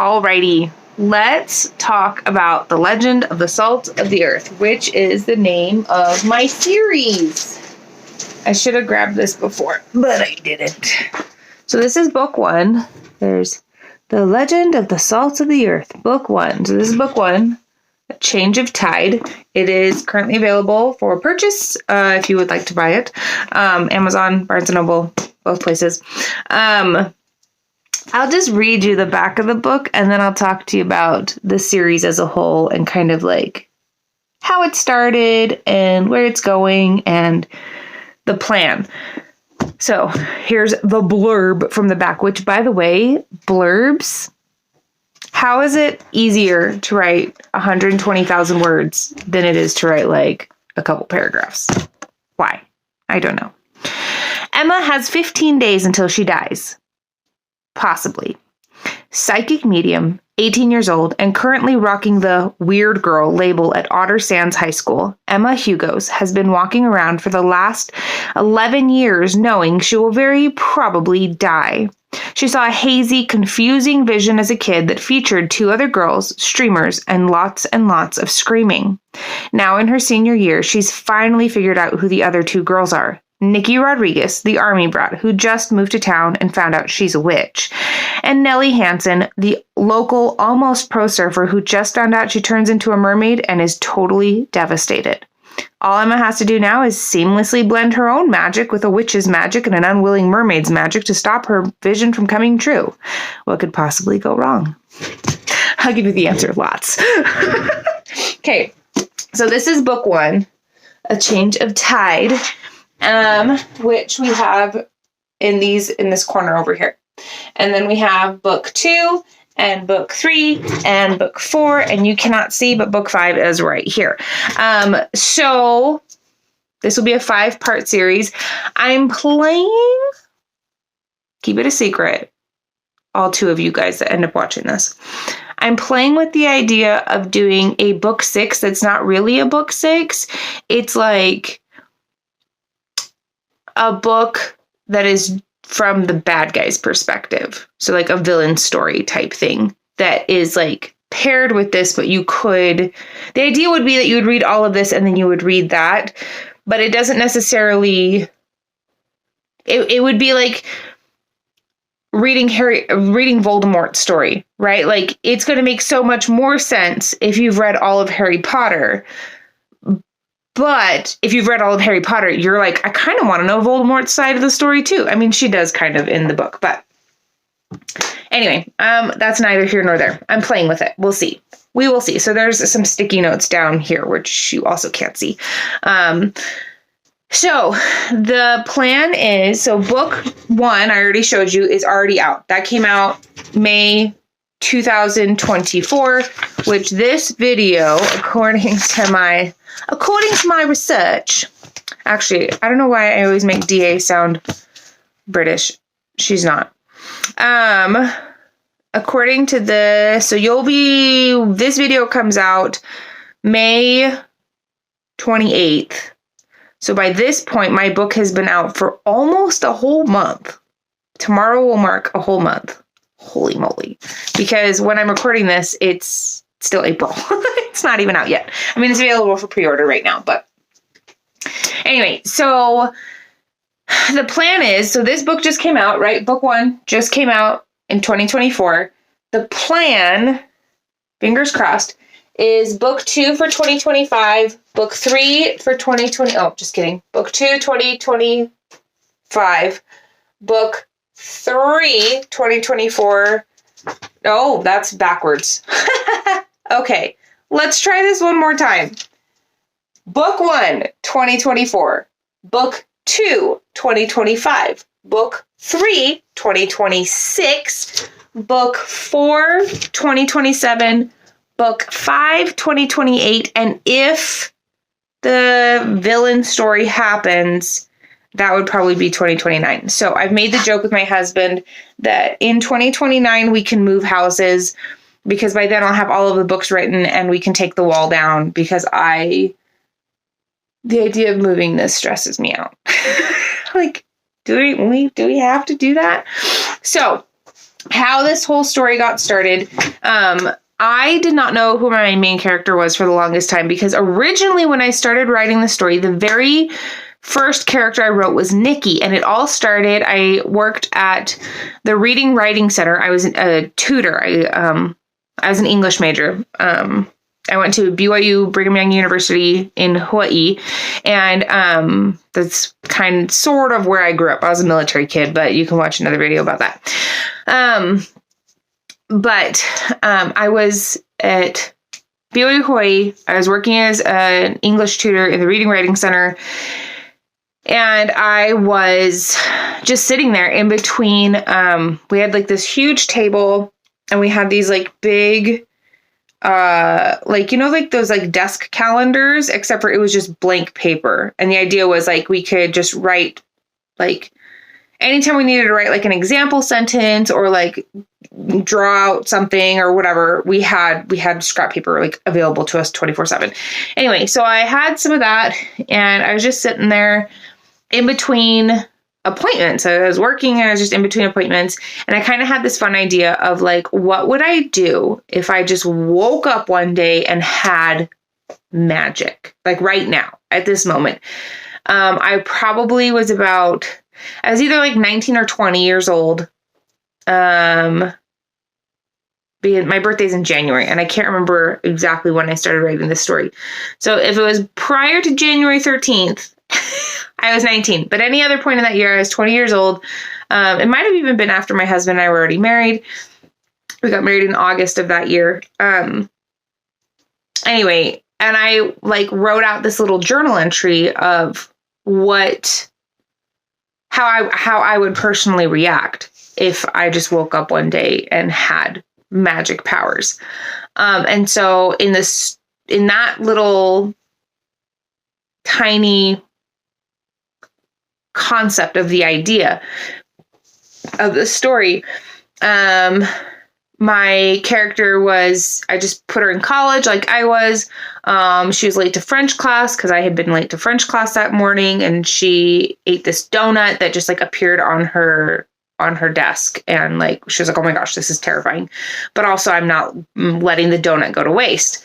Alrighty, let's talk about The Legend of the Salt of the Earth, which is the name of my series. I should have grabbed this before, but I didn't. So this is book one. There's The Legend of the Salt of the Earth, book one. So this is book one, A Change of Tide. It is currently available for purchase if you would like to buy it. Amazon, Barnes & Noble, both places. I'll just read you the back of the book, and then I'll talk to you about the series as a whole and kind of like how it started and where it's going and the plan. So here's the blurb from the back, which, by the way, blurbs, how is it easier to write 120,000 words than it is to write like a couple paragraphs? Why? I don't know. Emma has 15 days until she dies. Possibly. Psychic medium, 18 years old, and currently rocking the weird girl label at Otter Sands High School, Emma Hugos has been walking around for the last 11 years knowing she will very probably die. She saw a hazy, confusing vision as a kid that featured two other girls, streamers, and lots of screaming. Now in her senior year, she's finally figured out who the other two girls are. Nikki Rodriguez, the army brat who just moved to town and found out she's a witch. And Nellie Hansen, the local almost pro surfer who just found out she turns into a mermaid and is totally devastated. All Emma has to do now is seamlessly blend her own magic with a witch's magic and an unwilling mermaid's magic to stop her vision from coming true. What could possibly go wrong? I'll give you the answer. Lots. Okay, so this is book one, A Change of Tide. Which we have in this corner over here. And then we have book 2 and book 3 and book 4, and you cannot see, but book 5 is right here. So this will be a 5-part series. I'm playing, keep it a secret, all 2 of you guys that end up watching this. I'm playing with the idea of doing a book 6 that's not really a book 6. It's like a book that is from the bad guy's perspective. So like a villain story type thing that is like paired with this, but the idea would be that you would read all of this and then you would read that, but it doesn't necessarily, it would be like reading Voldemort's story, right? Like it's going to make so much more sense if you've read all of Harry Potter. But if you've read all of Harry Potter, you're like, I kind of want to know Voldemort's side of the story too. I mean, she does kind of in the book, but anyway, that's neither here nor there. I'm playing with it. We'll see. We will see. So there's some sticky notes down here, which you also can't see. So the plan is, so book 1, I already showed you, is already out. That came out May 2024, which this video, according to my research, actually, I don't know why I always make DA sound British. She's not. According to this, so this video comes out May 28th. So by this point, my book has been out for almost a whole month. Tomorrow will mark a whole month. Holy moly. Because when I'm recording this, it's still April. It's not even out yet. I mean, it's available for pre-order right now, but anyway, so the plan is, so this book just came out, right? Book 1 just came out in 2024. The plan, fingers crossed, is book 2 for 2025, book 3 for 2020. Oh, just kidding. Book 2, 2025, book 3, 2024. Oh, that's backwards. Okay, let's try this one more time. Book 1, 2024. Book 2, 2025. Book 3, 2026. Book 4, 2027. Book 5, 2028. And if the villain story happens, that would probably be 2029. So I've made the joke with my husband that in 2029 we can move houses, because by then I'll have all of the books written and we can take the wall down, because the idea of moving this stresses me out. Like, do we have to do that? So how this whole story got started. I did not know who my main character was for the longest time, because originally when I started writing the story, the very first character I wrote was Nikki, and it all started, I worked at the Reading Writing Center. I was a tutor. I was an English major. I went to BYU, Brigham Young University in Hawaii, and that's sort of where I grew up. I was a military kid, but you can watch another video about that. I was at BYU Hawaii. I was working as an English tutor in the Reading Writing Center, and I was just sitting there in between. We had like this huge table, and we had these like big, like those like desk calendars, except for it was just blank paper. And the idea was like we could just write, like anytime we needed to write like an example sentence or like draw out something or whatever, we had scrap paper like available to us 24/7. Anyway, so I had some of that, and I was just sitting there in between appointments. I was working, and I was just in between appointments, and I kind of had this fun idea of like, what would I do if I just woke up one day and had magic, like right now at this moment. I probably was I was either like 19 or 20 years old. My birthday's in January, and I can't remember exactly when I started writing this story. So if it was prior to January 13th, I was 19. But any other point in that year, I was 20 years old. It might have even been after my husband and I were already married. We got married in August of that year. Anyway, and I like wrote out this little journal entry of how I would personally react if I just woke up one day and had magic powers. And so in that little tiny concept of the idea of the story, my character I just put her in college like I was. She was late to French class because I had been late to French class that morning, and she ate this donut that just like appeared on her desk, and like she was like, oh my gosh, this is terrifying, but also I'm not letting the donut go to waste.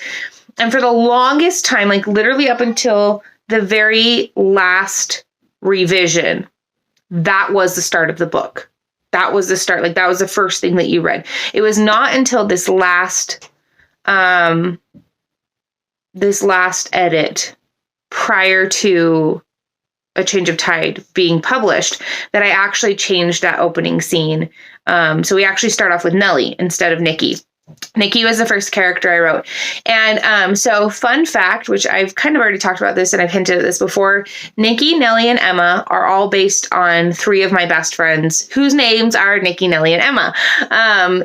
And for the longest time, like literally up until the very last revision, that was the start of the book. That was the start. Like that was the first thing that you read. It was not until this last edit prior to A Change of Tide being published that I actually changed that opening scene. So we actually start off with Nellie instead of Nikki. Nikki was the first character I wrote. And so fun fact, which I've kind of already talked about this and I've hinted at this before, Nikki, Nellie, and Emma are all based on three of my best friends whose names are Nikki, Nellie, and Emma.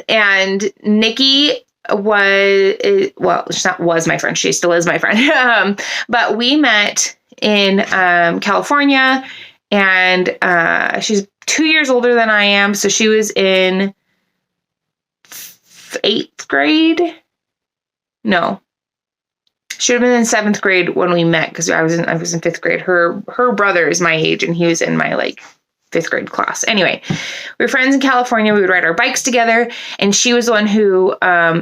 And Nikki was my friend. She still is my friend. But we met in California, and she's 2 years older than I am. So she was in 8th grade. No, should have been in 7th grade when we met, because I was in 5th grade. Her brother is my age, and he was in my like 5th grade class. Anyway, we were friends in California. We would ride our bikes together, and she was the one who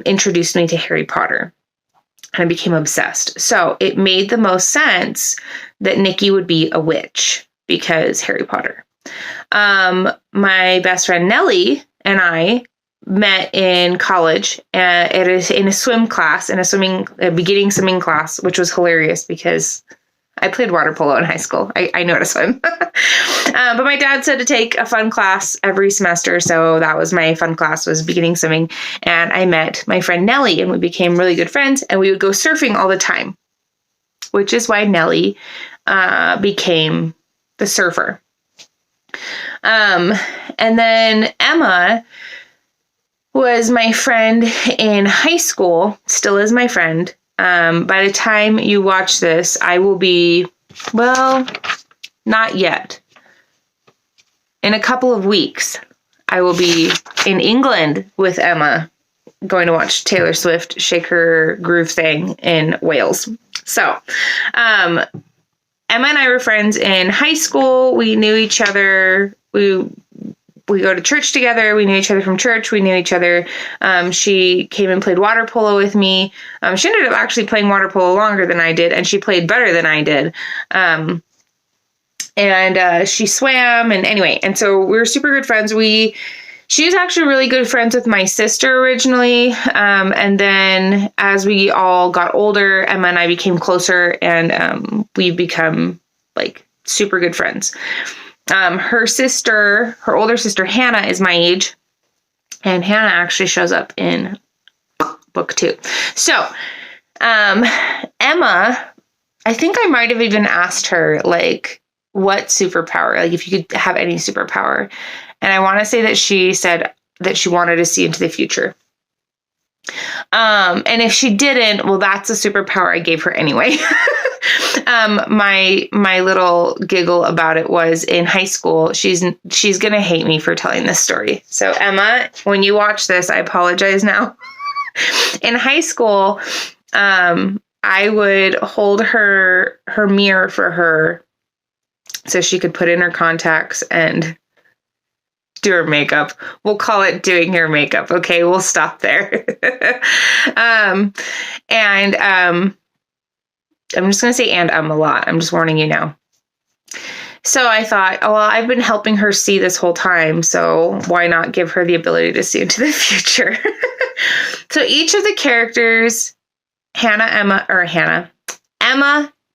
introduced me to Harry Potter, and I became obsessed. So it made the most sense that Nikki would be a witch because Harry Potter. My best friend Nellie and I met in college in a swim class, in a beginning swimming class, which was hilarious because I played water polo in high school. I know how to swim. But my dad said to take a fun class every semester. So that was my fun class, was beginning swimming. And I met my friend Nellie, and we became really good friends, and we would go surfing all the time, which is why Nellie became the surfer. And then Emma was my friend in high school, still is my friend. By the time you watch this, I will be, well, not yet. In a couple of weeks, I will be in England with Emma, going to watch Taylor Swift shake her groove thing in Wales. So, Emma and I were friends in high school. We knew each other. We we go to church together. We knew each other from church. We knew each other. She came and played water polo with me. She ended up actually playing water polo longer than I did, and she played better than I did. And she swam, and anyway, and so we were super good friends. She was actually really good friends with my sister originally. And then as we all got older, Emma and I became closer, and we've become like super good friends. Her older sister, Hannah, is my age. And Hannah actually shows up in book 2. So, Emma, I think I might have even asked her, like, what superpower, like if you could have any superpower. And I want to say that she said that she wanted to see into the future. And if she didn't, well, that's a superpower I gave her anyway. My little giggle about it was in high school. She's going to hate me for telling this story. So Emma, when you watch this, I apologize now. In high school, I would hold her mirror for her so she could put in her contacts and do her makeup. We'll call it doing her makeup. Okay, we'll stop there. I'm just going to say a lot. I'm just warning you now. So I thought, oh, well, I've been helping her see this whole time, so why not give her the ability to see into the future? So each of the characters, Emma,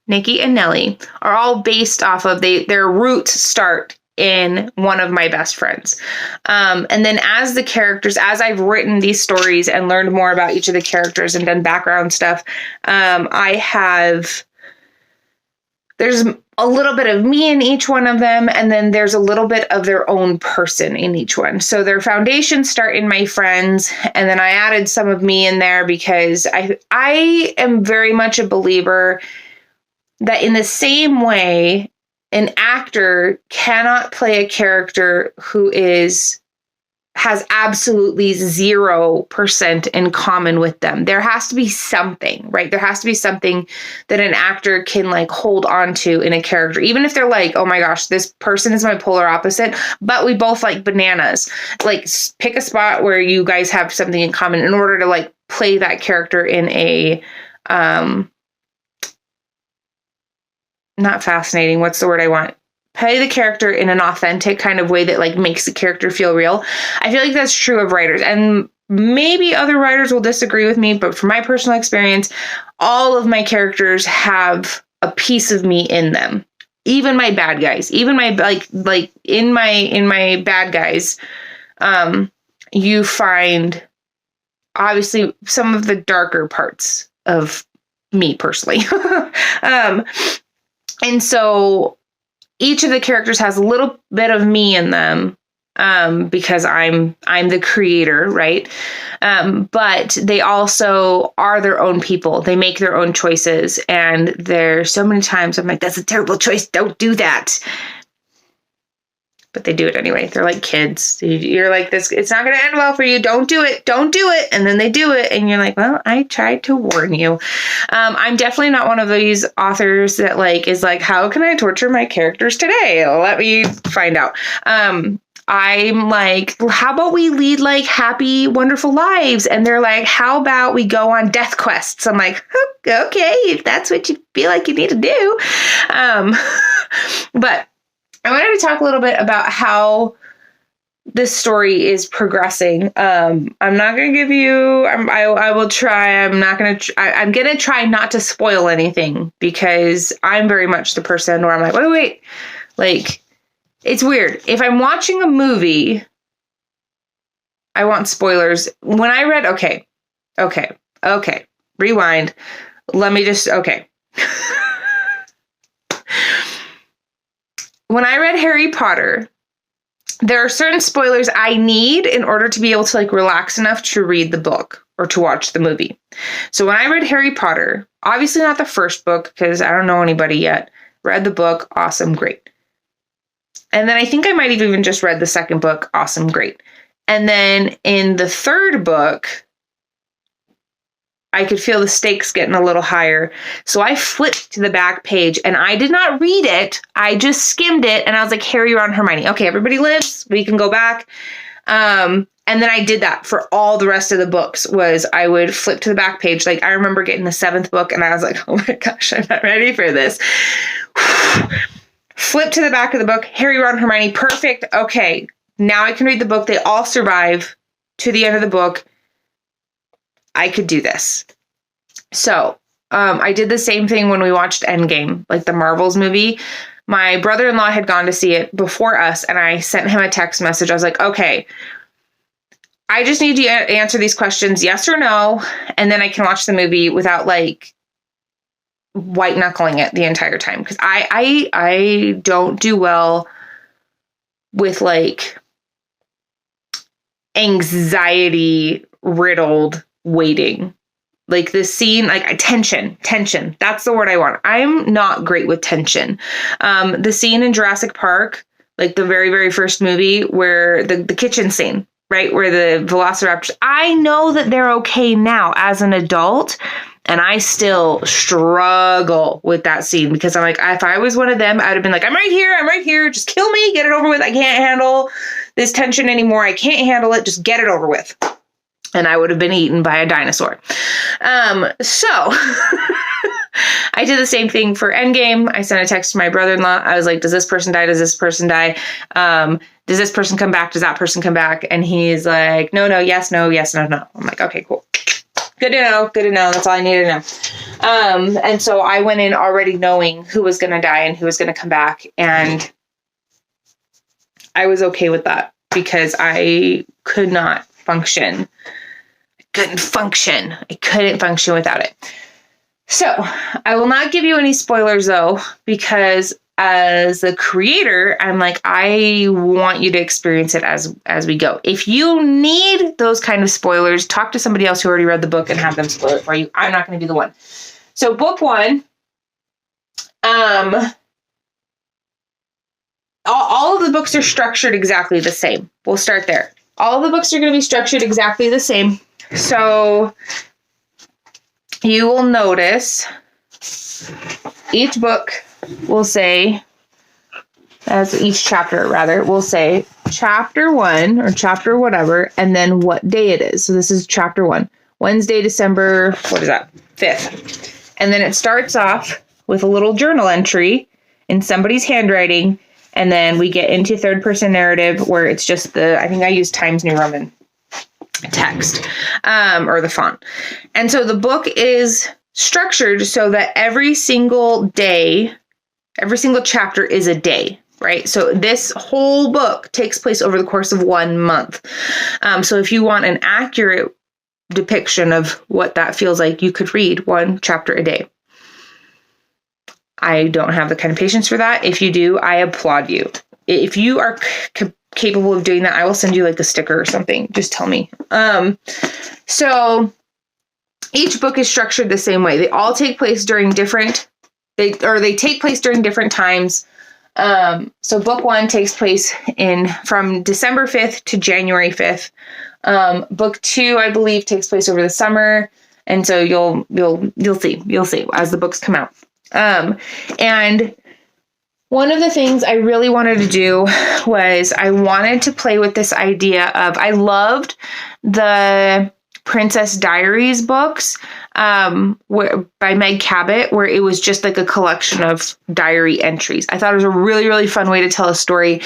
Nikki, and Nellie, are all based off of their roots start in one of my best friends. And then as I've written these stories and learned more about each of the characters and done background stuff, there's a little bit of me in each one of them, and then there's a little bit of their own person in each one. So their foundations start in my friends, and then I added some of me in there because I am very much a believer that in the same way, an actor cannot play a character who has absolutely 0% in common with them. There has to be something, right? There has to be something that an actor can like hold on to in a character. Even if they're like, oh my gosh, this person is my polar opposite, but we both like bananas. Like pick a spot where you guys have something in common in order to like play that character in a, not fascinating. What's the word I want? Play the character in an authentic kind of way that like makes the character feel real. I feel like that's true of writers, and maybe other writers will disagree with me, but from my personal experience, all of my characters have a piece of me in them. Even my bad guys, even my like in my bad guys, you find obviously some of the darker parts of me personally. And so each of the characters has a little bit of me in them, because I'm the creator, right? But they also are their own people. They make their own choices. And there's so many times I'm like, that's a terrible choice. Don't do that. But they do it anyway. They're like kids. You're like, this, it's not going to end well for you. Don't do it. Don't do it. And then they do it. And you're like, well, I tried to warn you. I'm definitely not one of these authors that like, is like, how can I torture my characters today? Let me find out. I'm like, how about we lead like happy, wonderful lives? And they're like, how about we go on death quests? I'm like, okay, if that's what you feel like you need to do. But I wanted to talk a little bit about how this story is progressing. I'm not going to give you, I will try. I'm going to try not to spoil anything because I'm very much the person where I'm like, wait, like, it's weird. If I'm watching a movie, I want spoilers. When I read, okay, rewind. Let me just, okay. When I read Harry Potter, there are certain spoilers I need in order to be able to like relax enough to read the book or to watch the movie. So when I read Harry Potter, obviously not the first book because I don't know anybody yet, read the book, awesome, great. And then I think I might have even just read the second book, awesome, great. And then in the third book, I could feel the stakes getting a little higher. So I flipped to the back page and I did not read it. I just skimmed it and I was like, Harry, Ron, Hermione. Okay, everybody lives. We can go back. And then I did that for all the rest of the books was I would flip to the back page. Like I remember getting the 7th book and I was like, oh my gosh, I'm not ready for this. Flip to the back of the book. Harry, Ron, Hermione. Perfect. Okay. Now I can read the book. They all survive to the end of the book. I could do this. So, I did the same thing when we watched Endgame, like the Marvels movie. My brother-in-law had gone to see it before us, and I sent him a text message. I was like, okay, I just need you to answer these questions, yes or no, and then I can watch the movie without, like, white-knuckling it the entire time. Because I don't do well with, like, anxiety-riddled waiting. Like the scene, like tension. That's the word I want. I'm not great with tension. The scene in Jurassic Park, like the very, very first movie where the kitchen scene, right? Where the velociraptors, I know that they're okay now as an adult. And I still struggle with that scene because I'm like, if I was one of them, I'd have been like, I'm right here. Just kill me, get it over with. I can't handle this tension anymore. I can't handle it. Just get it over with. And I would have been eaten by a dinosaur. So I did the same thing for Endgame. I sent a text to my brother-in-law. I was like, does this person die? Does this person die? Does this person come back? Does that person come back? And he's like, no, yes, no. I'm like, okay, cool. Good to know. That's all I needed to know. And so I went in already knowing who was going to die and who was going to come back. And I was okay with that because I could not function. I couldn't function without it. So I will not give you any spoilers though, because as the creator, I'm like, I want you to experience it as we go. If you need those kind of spoilers, talk to somebody else who already read the book and have them spoil it for you. I'm not going to be the one. So book 1, all of the books are structured exactly the same. We'll start there. All of the books are going to be structured exactly the same. So you will notice each book will say, as each chapter rather, will say chapter 1 or chapter whatever, and then what day it is. So this is chapter 1, Wednesday, December, 5th. And then it starts off with a little journal entry in somebody's handwriting. And then we get into third person narrative where it's just I think I use Times New Roman text, or the font. And so the book is structured so that every single chapter is a day, right? So this whole book takes place over the course of 1 month. So if you want an accurate depiction of what that feels like, you could read 1 chapter a day. I don't have the kind of patience for that. If you do, I applaud you. If you are capable of doing that, I will send you like a sticker or something. Just tell me. So each book is structured the same way. They all take place during different times. So book 1 takes place from December 5th to January 5th. Book 2, I believe, takes place over the summer. And so you'll see as the books come out. And one of the things I really wanted to do was I wanted to play with this idea of, I loved the Princess Diaries books, by Meg Cabot, where it was just like a collection of diary entries. I thought it was a really, really fun way to tell a story.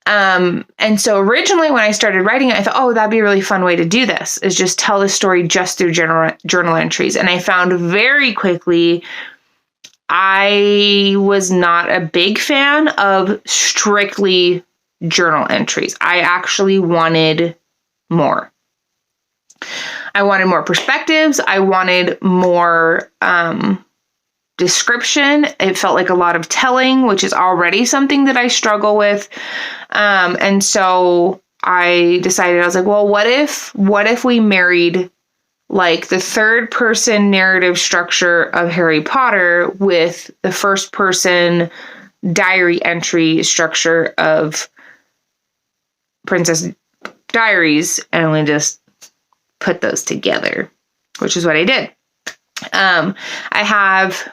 And so originally when I started writing it, I thought, oh, that'd be a really fun way to do this, is just tell the story just through journal entries. And I found very quickly I was not a big fan of strictly journal entries. I actually wanted more. I wanted more perspectives. I wanted more description. It felt like a lot of telling, which is already something that I struggle with. And so I decided, I was like, well, what if we married like the third person narrative structure of Harry Potter with the first person diary entry structure of Princess Diaries, and we just put those together. which is what I did. I have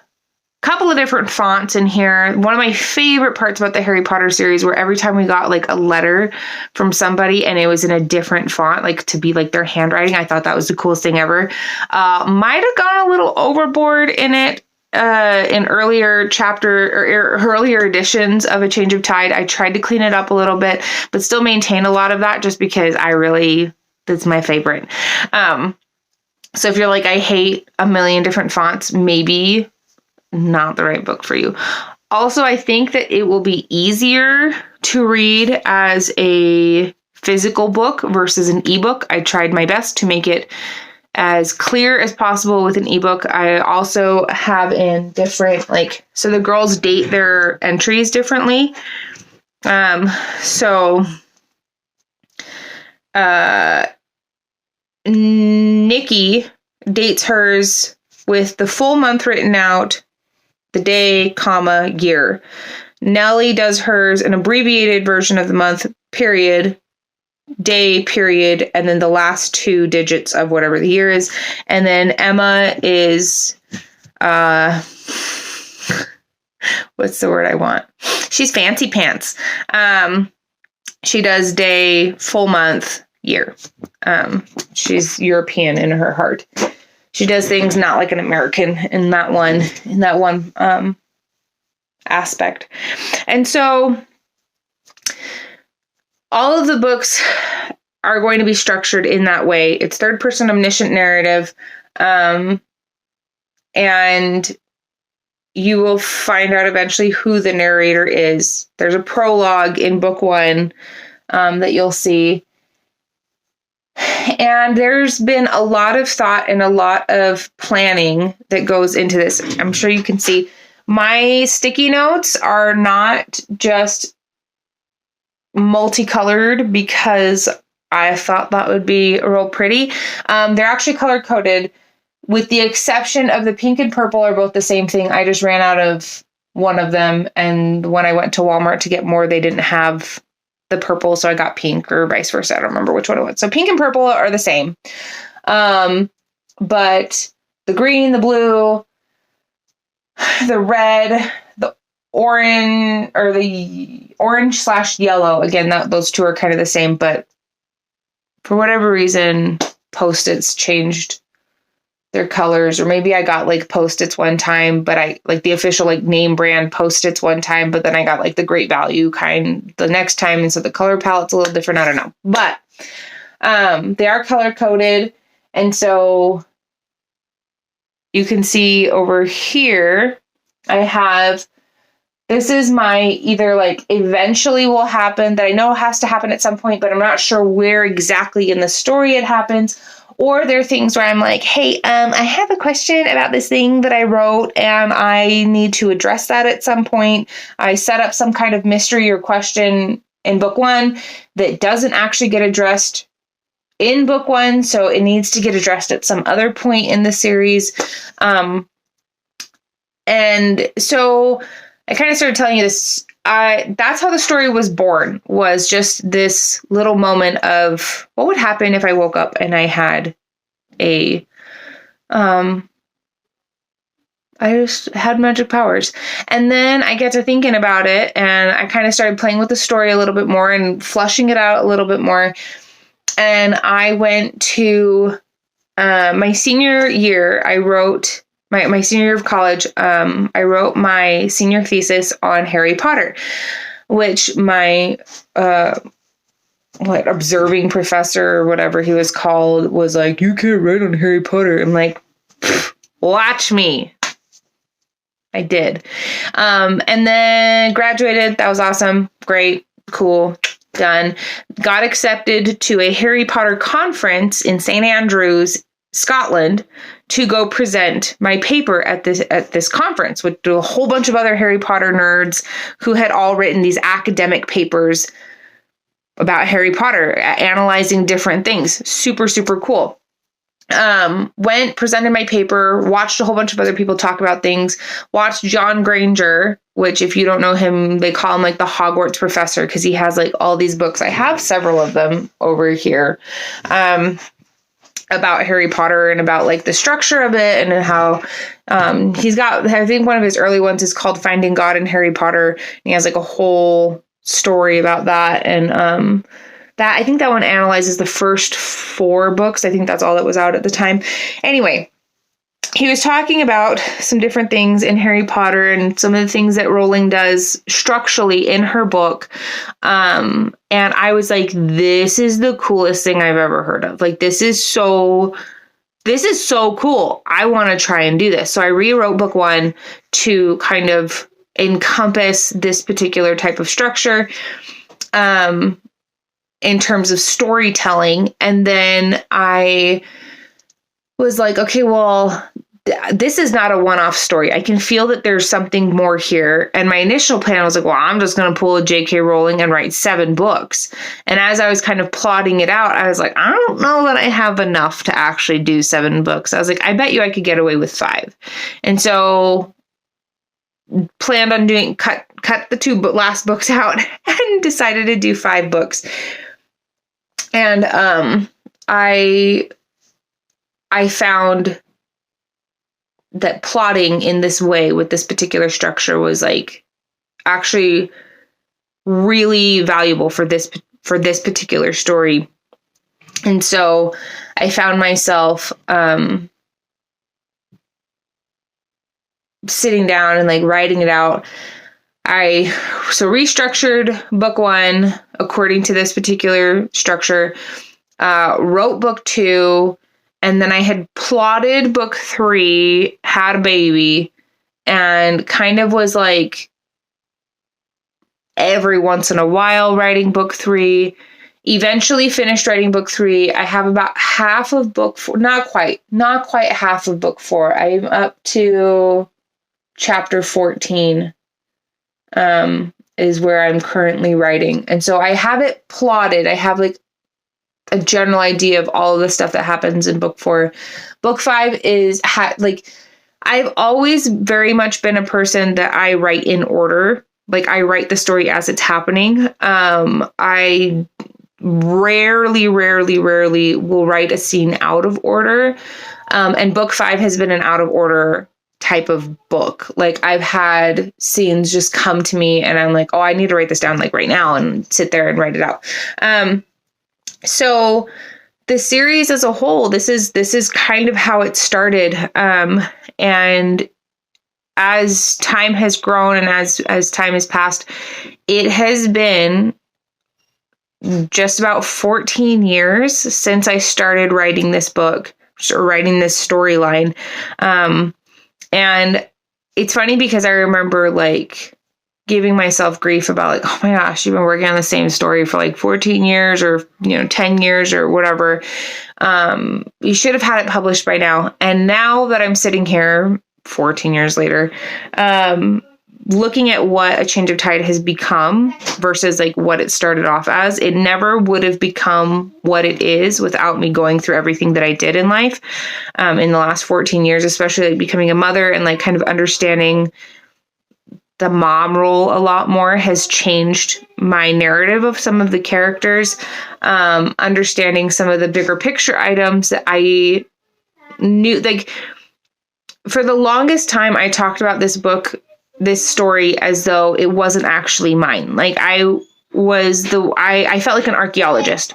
couple of different fonts in here. One of my favorite parts about the Harry Potter series were every time we got like a letter from somebody and it was in a different font, like to be like their handwriting. I thought that was the coolest thing ever. Might have gone a little overboard in it in earlier chapter or earlier editions of A Change of Tide. I tried to clean it up a little bit, but still maintain a lot of that just because that's my favorite. So if you're like, I hate a million different fonts, maybe not the right book for you. Also, I think that it will be easier to read as a physical book versus an ebook. I tried my best to make it as clear as possible with an ebook. I also have in different, so the girls date their entries differently. Nikki dates hers with the full month written out, the day, comma, year. Nellie does hers an abbreviated version of the month, period, day, period, and then the last 2 digits of whatever the year is. And then Emma is, what's the word I want? She's fancy pants. She does day, full month, year. She's European in her heart. She does things not like an American in that one aspect. And so all of the books are going to be structured in that way. It's third person omniscient narrative. And you will find out eventually who the narrator is. There's a prologue in book 1 that you'll see. And there's been a lot of thought and a lot of planning that goes into this. I'm sure you can see my sticky notes are not just multicolored because I thought that would be real pretty. They're actually color coded, with the exception of the pink and purple are both the same thing. I just ran out of one of them. And when I went to Walmart to get more, they didn't have the purple, so I got pink, or vice versa. I don't remember which one it was. So pink and purple are the same. But the green, the blue, the red, the orange, or the orange/yellow, again, those two are kind of the same, but for whatever reason, Post-its changed their colors, or maybe I got Post-its one time, but I the official name brand Post-its one time, but then I got the Great Value kind the next time, and so the color palette's a little different. I don't know, but they are color coded, and so you can see over here I have, this is my either eventually will happen, that I know has to happen at some point, but I'm not sure where exactly in the story it happens. Or there are things where I'm like, hey, I have a question about this thing that I wrote and I need to address that at some point. I set up some kind of mystery or question in book 1 that doesn't actually get addressed in book 1. So it needs to get addressed at some other point in the series. And so I kind of started telling you this. That's how the story was born, was just this little moment of what would happen if I woke up and I had I just had magic powers. And then I get to thinking about it, and I kind of started playing with the story a little bit more and flushing it out a little bit more. And I went to my senior year. I wrote my senior year of college, I wrote my senior thesis on Harry Potter, which my observing professor or whatever he was called was like, you can't write on Harry Potter. I'm like, watch me. I did. And then graduated. That was awesome. Great. Cool. Done. Got accepted to a Harry Potter conference in St. Andrews, Scotland, to go present my paper at this conference with a whole bunch of other Harry Potter nerds who had all written these academic papers about Harry Potter, analyzing different things. Super, super cool. Went, presented my paper, watched a whole bunch of other people talk about things, watched John Granger, which if you don't know him, they call him the Hogwarts professor because he has all these books. I have several of them over here. about Harry Potter and about like the structure of it and how he's got, I think one of his early ones is called Finding God in Harry Potter. And he has like a whole story about that. And that, I think that one analyzes the first 4 books. I think that's all that was out at the time. Anyway, he was talking about some different things in Harry Potter and some of the things that Rowling does structurally in her book. And I was like, this is the coolest thing I've ever heard of. Like, this is so cool. I want to try and do this. So I rewrote book 1 to kind of encompass this particular type of structure, in terms of storytelling. And then I was like, okay, well, this is not a one-off story. I can feel that there's something more here. And my initial plan was like, well, I'm just going to pull a J.K. Rowling and write 7 books. And as I was kind of plotting it out, I was like, I don't know that I have enough to actually do 7 books. I was like, I bet you I could get away with 5. And so planned on doing, cut the 2 last books out and decided to do 5 books. And I found that plotting in this way with this particular structure was like actually really valuable for this particular story. And so I found myself sitting down and like writing it out. I restructured book 1 according to this particular structure, wrote book 2, and then I had plotted book 3, had a baby, and kind of was like every once in a while writing book 3. Eventually finished writing book 3. I have about half of book 4, not quite half of book 4. I'm up to chapter 14. Is where I'm currently writing. And so I have it plotted. I have like a general idea of all of the stuff that happens in book 4. Book 5 is I've always very much been a person that I write in order. Like I write the story as it's happening. I rarely will write a scene out of order. And book 5 has been an out of order type of book. Like I've had scenes just come to me and I'm like, oh, I need to write this down like right now and sit there and write it out. So the series as a whole, this is kind of how it started. And as time has grown and as time has passed, it has been just about 14 years since I started writing this book or writing this storyline. And it's funny because I remember like giving myself grief about like, oh my gosh, you've been working on the same story for like 14 years or, 10 years or whatever. You should have had it published by now. And now that I'm sitting here 14 years later, looking at what A Change of Tide has become versus like what it started off as, it never would have become what it is without me going through everything that I did in life in the last 14 years, especially like becoming a mother and like kind of understanding the mom role a lot more has changed my narrative of some of the characters, understanding some of the bigger picture items that I knew. Like for the longest time, I talked about this story as though it wasn't actually mine. Like I felt like an archaeologist.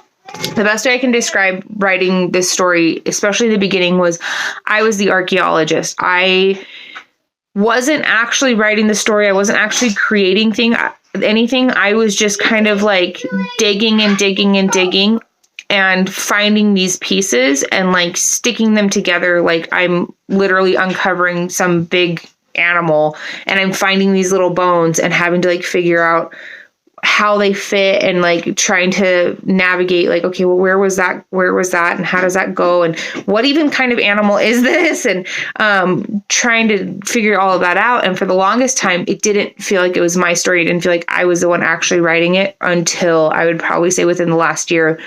The best way I can describe writing this story, especially the beginning, was I was the archaeologist. I wasn't actually writing the story. I wasn't actually creating anything. I was just kind of like digging and finding these pieces and like sticking them together. Like I'm literally uncovering some big animal and I'm finding these little bones and having to like figure out how they fit and like trying to navigate like, okay, well, where was that and how does that go and what even kind of animal is this, and trying to figure all of that out. And for the longest time, it didn't feel like it was my story. It didn't feel like I was the one actually writing it until I would probably say within the last year,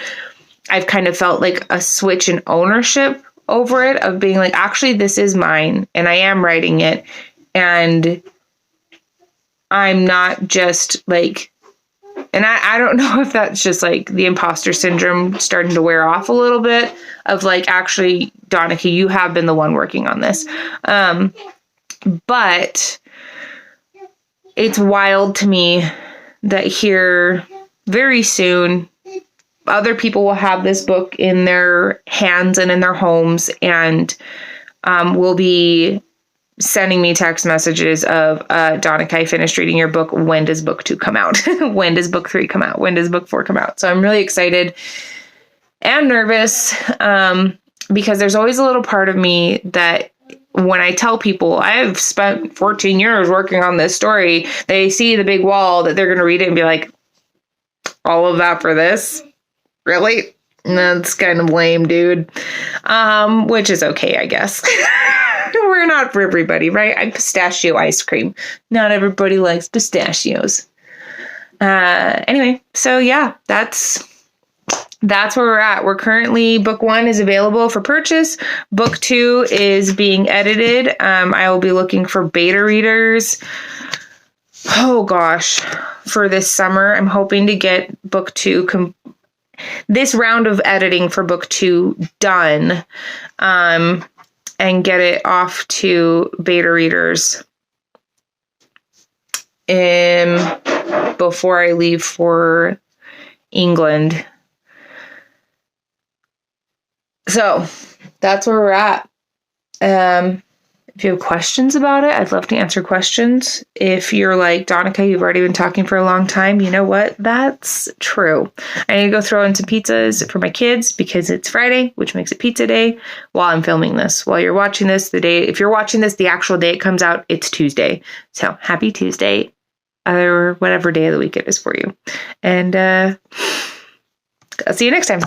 I've kind of felt like a switch in ownership over it of being like, actually, this is mine and I am writing it. And I'm not just like And I don't know if that's just like the imposter syndrome starting to wear off a little bit of like, actually, Donica, you have been the one working on this. But it's wild to me that here very soon, other people will have this book in their hands and in their homes, and will be sending me text messages of, Donica, I finished reading your book. When does book 2 come out? When does book 3 come out? When does book 4 come out? So I'm really excited and nervous, because there's always a little part of me that when I tell people I've spent 14 years working on this story, they see the big wall that they're going to read it and be like, all of that for this? Really? That's kind of lame, dude. Which is okay, I guess. We're not for everybody, right? Pistachio ice cream. Not everybody likes pistachios. Anyway, so yeah, that's where we're at. We're currently, book 1 is available for purchase. Book 2 is being edited. I will be looking for beta readers. Oh gosh, for this summer, I'm hoping to get book 2, this round of editing for book 2 done, and get it off to beta readers before I leave for England. So that's where we're at. If you have questions about it, I'd love to answer questions. If you're like, Donica, you've already been talking for a long time, you know what? That's true. I need to go throw in some pizzas for my kids because it's Friday, which makes it pizza day, while I'm filming this. While you're watching this, if you're watching this, the actual day it comes out, it's Tuesday. So happy Tuesday, or whatever day of the week it is for you. And I'll see you next time.